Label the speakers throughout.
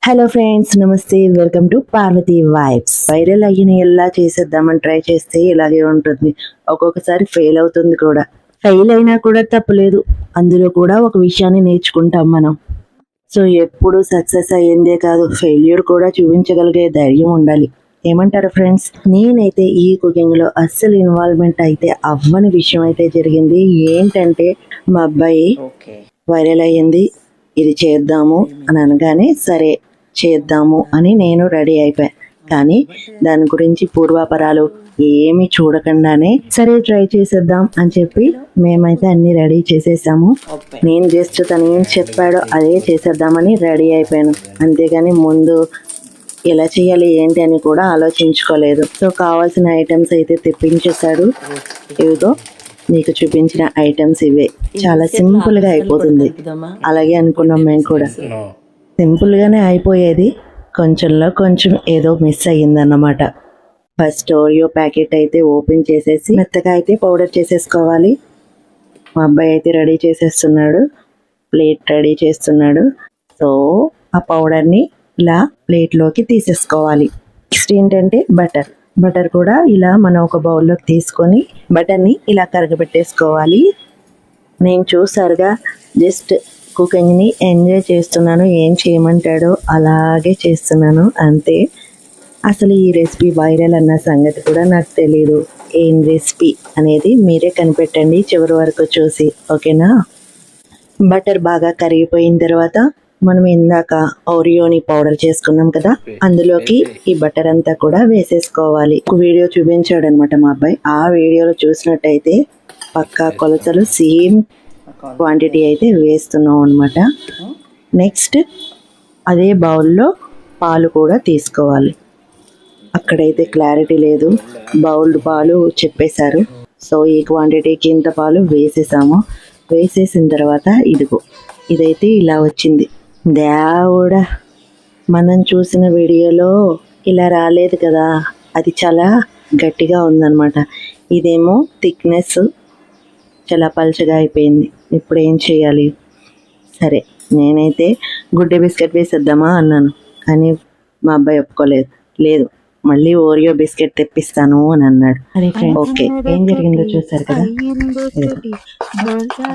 Speaker 1: Hello friends, నమస్తే. Welcome to Parvathi vibes. Viral అయిన ఎలా చేసేద్దామని ట్రై చేస్తే ఇలాగే ఉంటుంది. ఒక్కొక్కసారి ఫెయిల్ అవుతుంది కూడా. ఫెయిల్ అయినా కూడా తప్పులేదు, అందులో కూడా ఒక విషయాన్ని నేర్చుకుంటాం మనం. సో ఎప్పుడు సక్సెస్ అయ్యిందే కాదు, ఫెయిల్యూర్ కూడా చూపించగలిగే ధైర్యం ఉండాలి. ఏమంటారు ఫ్రెండ్స్? నేనైతే ఈ కుకింగ్ లో అస్సలు ఇన్వాల్వ్మెంట్ అయితే అవ్వని విషయం అయితే జరిగింది. ఏంటంటే మా అబ్బాయి వైరల్ అయ్యింది, ఇది చేద్దాము అని అనగానే సరే చేద్దాము అని నేను రెడీ అయిపోయాను. కానీ దాని గురించి పూర్వాపరాలు ఏమి చూడకుండానే సరే ట్రై చేసేద్దాం అని చెప్పి మేమైతే అన్ని రెడీ చేసేసాము. నేను జస్ట్ తను ఏం చెప్పాడో అదే చేసేద్దామని రెడీ అయిపోయాను. అంతేగాని ముందు ఎలా చేయాలి ఏంటి అని కూడా ఆలోచించుకోలేదు. సో కావాల్సిన ఐటమ్స్ అయితే తెప్పించేశాడు. ఇదిగో మీకు చూపించిన ఐటమ్స్ ఇవే. చాలా సింపుల్ గా అయిపోతుంది. అలాగే అనుకున్నాం మేము కూడా. సింపుల్గానే అయిపోయేది, కొంచెంలో కొంచెం ఏదో మిస్ అయ్యిందన్నమాట. ఫస్ట్ ఓరియో ప్యాకెట్ అయితే ఓపెన్ చేసేసి మెత్తగా అయితే పౌడర్ చేసేసుకోవాలి. మా అబ్బాయి అయితే రెడీ చేసేస్తున్నాడు, ప్లేట్ రెడీ చేస్తున్నాడు. సో ఆ పౌడర్ని ఇలా ప్లేట్లోకి తీసేసుకోవాలి. నెక్స్ట్ ఏంటంటే బటర్ కూడా ఇలా మనం ఒక బౌల్లోకి తీసుకొని బటర్ని ఇలా కరగబెట్టేసుకోవాలి. నేను చూసారుగా జస్ట్ కుకింగ్ని ఎంజాయ్ చేస్తున్నాను, ఏం చేయమంటాడో అలాగే చేస్తున్నాను అంతే. అసలు ఈ రెసిపీ వైరల్ అన్న సంగతి కూడా నాకు తెలీదు. ఏం రెసిపీ అనేది మీరే కనిపెట్టండి చివరి వరకు చూసి, ఓకేనా? బటర్ బాగా కరిగిపోయిన తర్వాత మనం ఇందాక ఓరియోని పౌడర్ చేసుకున్నాం కదా, అందులోకి ఈ బటర్ అంతా కూడా వేసేసుకోవాలి. ఒక వీడియో చూపించాడు అనమాట మా అబ్బాయి. ఆ వీడియోలో చూసినట్టయితే పక్కా కొలతలు సేమ్ క్వాంటిటీ అయితే వేస్తున్నాం అనమాట. నెక్స్ట్ అదే బౌల్లో పాలు కూడా తీసుకోవాలి. అక్కడైతే క్లారిటీ లేదు, బౌల్డ్ పాలు చెప్పేశారు. సో ఈ క్వాంటిటీకి ఇంత పాలు వేసేసాము. వేసేసిన తర్వాత ఇదైతే ఇలా వచ్చింది. దేవుడా, మనం చూసిన వీడియోలో ఇలా రాలేదు కదా, అది చాలా గట్టిగా ఉందన్నమాట. ఇదేమో థిక్నెస్ చాలా పల్చగా అయిపోయింది. ఇప్పుడు ఏం చేయాలి? సరే నేనైతే గుడ్డే బిస్కెట్ వేసేద్దామా అన్నాను, కానీ మా అబ్బాయి ఒప్పుకోలేదు. లేదు, మళ్ళీ ఓరియో బిస్కెట్ తెప్పిస్తాను అని అన్నాడు. ఓకే, ఏం జరిగిందో చూసారు కదా.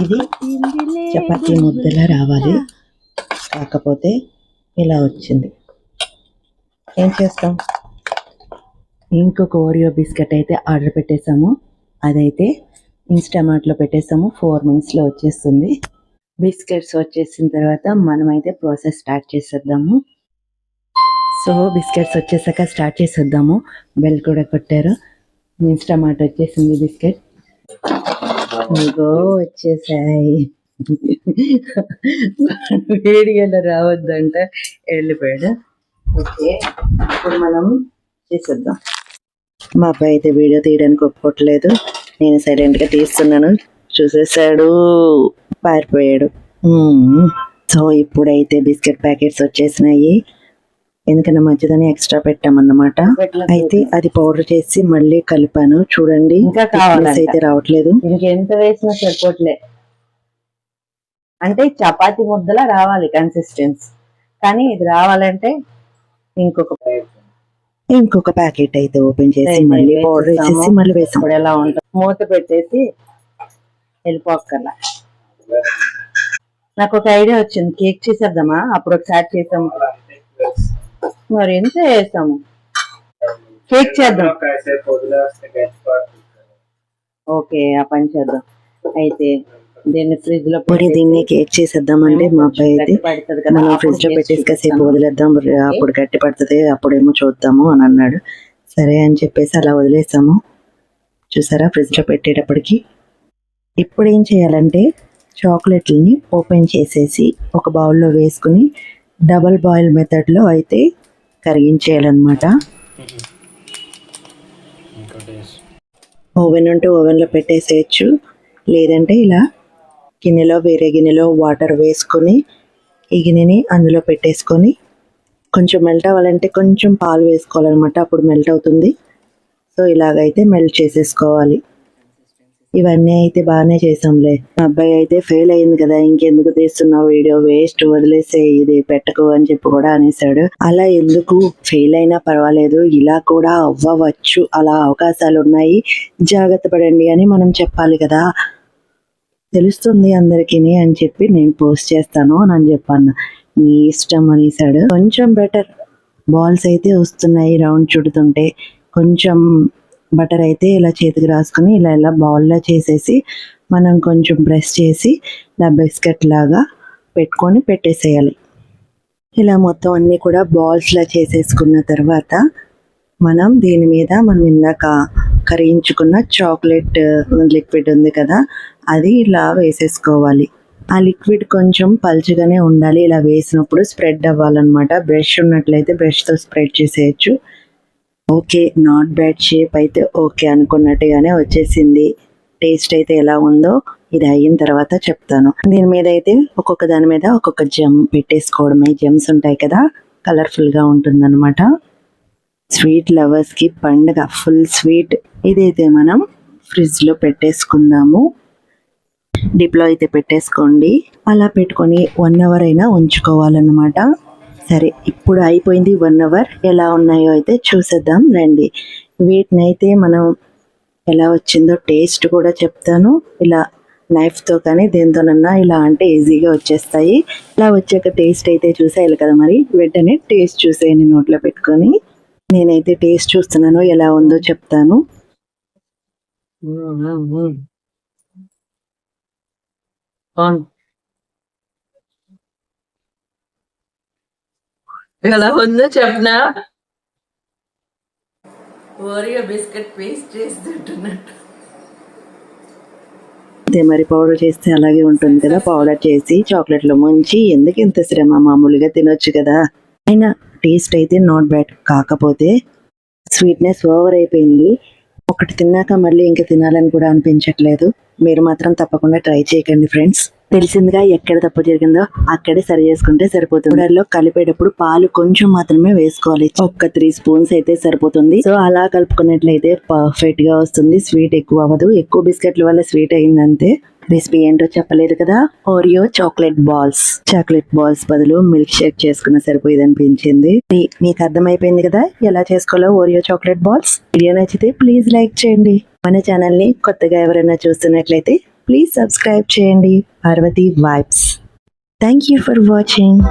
Speaker 1: ఇది చపాతీ ముద్దలా రావాలి, కాకపోతే ఇలా వచ్చింది. ఏం చేస్తాం? ఇంకొక ఓరియో బిస్కెట్ అయితే ఆర్డర్ పెట్టేసాము. అదైతే ఇన్స్టామార్ట్లో పెట్టేసాము, 4 minutesలో వచ్చేస్తుంది. బిస్కెట్స్ వచ్చేసిన తర్వాత మనమైతే ప్రాసెస్ స్టార్ట్ చేసేద్దాము. సో బిస్కెట్స్ వచ్చేసాక స్టార్ట్ చేసేద్దాము. బెల్ కూడా కొట్టారు. ఇన్స్టామార్ట్ వచ్చేసింది బిస్కెట్. ఇగో వచ్చేసాయి. వీడియోలో రావద్దంట వెళ్ళిపోయాడు. ఓకే, ఇప్పుడు మనం చేసేద్దాం. మా అబ్బాయి అయితే వీడియో తీయడానికి ఒప్పుకోవట్లేదు. నేను సైలెంట్గా తీస్తున్నాను, చూసేసాడు, పారిపోయాడు. సో ఇప్పుడైతే బిస్కెట్ ప్యాకెట్స్ వచ్చేసినాయి. ఎందుకంటే మధ్యలోనే ఎక్స్ట్రా పెట్టామన్నమాట. అయితే అది పౌడర్ చేసి మళ్ళీ కలిపాను. చూడండి, ఇంకా అయితే రావట్లేదు. ఇంకెంత వేసినా సరిపోట్లే. అంటే చపాతీ ముద్దలా రావాలి కన్సిస్టెన్సీ, కానీ ఇది రావాలంటే ఇంకొక ప్యాకెట్ అయితే ఓపెన్ చేసి మళ్ళీ పౌడర్ వేసేసి మళ్ళీ వేసాం. ఎలా ఉంటుంది? మూత పెట్టేసి వెళ్ళిపోక్కర్లా. నాకు ఒక ఐడియా వచ్చింది, కేక్ చేసేద్దామా? అప్పుడు ఒకసారి చేసాము, మరి ఎంత వేసాము, కేక్ చేద్దాం. ఓకే, ఆ పని చేద్దాం. అయితే దీన్ని ఫ్రిడ్జ్ లో దీన్ని కేక్ చేసేద్దామంటే మా అబ్బాయి అయితే మనం ఫ్రిడ్జ్ లో పెట్టేసి కాసేపు వదిలేద్దాం, అప్పుడు గట్టి పడుతుంది, అప్పుడేమో చూద్దాము అని అన్నాడు. సరే అని చెప్పేసి అలా వదిలేసాము. చూసారా, ఫ్రిడ్జ్ లో పెట్టేటప్పటికి. ఇప్పుడు ఏం చేయాలంటే చాక్లెట్లని ఓపెన్ చేసేసి ఒక బౌల్లో వేసుకుని డబల్ బాయిల్ మెథడ్లో అయితే కరిగించేయాలన్నమాట. ఓవెన్ ఉంటే ఓవెన్లో పెట్టేసేయచ్చు, లేదంటే ఇలా గిన్నెలో వేరే గిన్నెలో వాటర్ వేసుకొని ఈ గిన్నెని అందులో పెట్టేసుకొని కొంచెం మెల్ట్ అవ్వాలంటే కొంచెం పాలు వేసుకోవాలన్నమాట, అప్పుడు మెల్ట్ అవుతుంది. సో ఇలాగైతే మెల్ట్ చేసేసుకోవాలి. ఇవన్నీ అయితే బాగానే చేసాంలే. మా అబ్బాయి అయితే ఫెయిల్ అయింది కదా, ఇంకెందుకు తీస్తున్నావు వీడియో, వేస్ట్, వదిలేసే, ఇది పెట్టకు అని చెప్పి కూడా అనేసాడు. అలా ఎందుకు, ఫెయిల్ అయినా పర్వాలేదు, ఇలా కూడా అవ్వవచ్చు, అలా అవకాశాలు ఉన్నాయి, జాగ్రత్త పడండి అని మనం చెప్పాలి కదా, తెలుస్తుంది అందరికీ అని చెప్పి నేను పోస్ట్ చేస్తాను అని చెప్పాను. నీ ఇష్టం అనేసాడు. కొంచెం బెటర్, బాల్స్ అయితే వస్తున్నాయి రౌండ్ చుడుతుంటే. కొంచెం బటర్ అయితే ఇలా చేతికి రాసుకొని ఇలా ఇలా బాల్లా చేసేసి మనం కొంచెం ప్రెస్ చేసి ఇలా బిస్కెట్ లాగా పెట్టుకొని పెట్టేసేయాలి. ఇలా మొత్తం అన్నీ కూడా బాల్స్లా చేసేసుకున్న తర్వాత మనం దీని మీద మనం ఇందాక కరిగించుకున్న చాక్లెట్ లిక్విడ్ ఉంది కదా, అది ఇలా వేసేసుకోవాలి. ఆ లిక్విడ్ కొంచెం పల్చగానే ఉండాలి. ఇలా వేసినప్పుడు స్ప్రెడ్ అవ్వాలన్నమాట. బ్రష్ ఉన్నట్లయితే బ్రష్తో స్ప్రెడ్ చేసేయచ్చు. ఓకే, నాట్ బ్యాడ్, షేప్ అయితే ఓకే అనుకున్నట్టుగానే వచ్చేసింది. టేస్ట్ అయితే ఎలా ఉందో ఇది అయిన తర్వాత చెప్తాను. దీని మీద అయితే ఒక్కొక్క దాని మీద ఒక్కొక్క జెమ్ పెట్టేసుకోవడమే. జెమ్స్ ఉంటాయి కదా, కలర్ఫుల్గా ఉంటుందన్నమాట. స్వీట్ లవర్స్కి పండుగ, ఫుల్ స్వీట్. ఇదైతే మనం ఫ్రిడ్జ్లో పెట్టేసుకుందాము. డిప్లో అయితే పెట్టేసుకోండి. అలా పెట్టుకొని 1 అవర్ అయినా ఉంచుకోవాలన్నమాట. సరే, ఇప్పుడు అయిపోయింది 1 అవర్. ఎలా ఉన్నాయో అయితే చూసేద్దాం రండి. వీటిని అయితే మనం ఎలా వచ్చిందో టేస్ట్ కూడా చెప్తాను. ఇలా నైఫ్తో కానీ దేంతోనన్నా ఇలా అంటే ఈజీగా వచ్చేస్తాయి. ఇలా వచ్చాక టేస్ట్ అయితే చూసేయాలి కదా, మరి వెంటనే టేస్ట్ చూసేయండి నోట్లో పెట్టుకొని. నేనైతే టేస్ట్ చూస్తున్నాను, ఎలా ఉందో చెప్తాను.
Speaker 2: ఎలా ఉందో చెప్పనా? ఓరియో బిస్కెట్ పేస్ట్ చేసి తింటున్నట్టు.
Speaker 1: అదే మరి, పౌడర్ చేస్తే అలాగే ఉంటుంది కదా. పౌడర్ చేసి చాక్లెట్లో ముంచి ఎందుకు ఇంత శ్రమ, మామూలుగా తినొచ్చు కదా. అయినా టేస్ట్ అయితే నాట్ బ్యాడ్. కాకపోతే స్వీట్నెస్ ఓవర్ అయిపోయింది. ఒకటి తిన్నాక మళ్ళీ ఇంకా తినాలని కూడా అనిపించట్లేదు. మీరు మాత్రం తప్పకుండా ట్రై చేయకండి ఫ్రెండ్స్. తెలిసిందిగా, ఎక్కడ తప్పు జరిగిందో అక్కడే సరి చేసుకుంటే సరిపోతుంది. పౌడర్లో కలిపేటప్పుడు పాలు కొంచెం మాత్రమే వేసుకోవాలి. ఒక్క 3 స్పూన్స్ అయితే సరిపోతుంది. సో అలా కలుపుకున్నట్లయితే పర్ఫెక్ట్ గా వస్తుంది. స్వీట్ ఎక్కువ అవ్వదు. ఎక్కువ బిస్కెట్ల వల్ల స్వీట్ అయిందంతే. రెసిపీ ఏంటో చెప్పలేదు కదా. ఓరియో చాక్లెట్ బాల్స్ బదులు మిల్క్ షేక్ చేసుకున్న సరిపోయేది అనిపించింది. మీకు అర్థమైపోయింది కదా ఎలా చేసుకోవాలో ఓరియో చాక్లెట్ బాల్స్. వీడియో నచ్చితే ప్లీజ్ లైక్ చేయండి. మన ఛానల్ ని కొత్తగా ఎవరైనా చూస్తున్నట్లయితే ప్లీజ్ సబ్స్క్రైబ్ చేయండి. Parvathi vibes. Thank you for watching.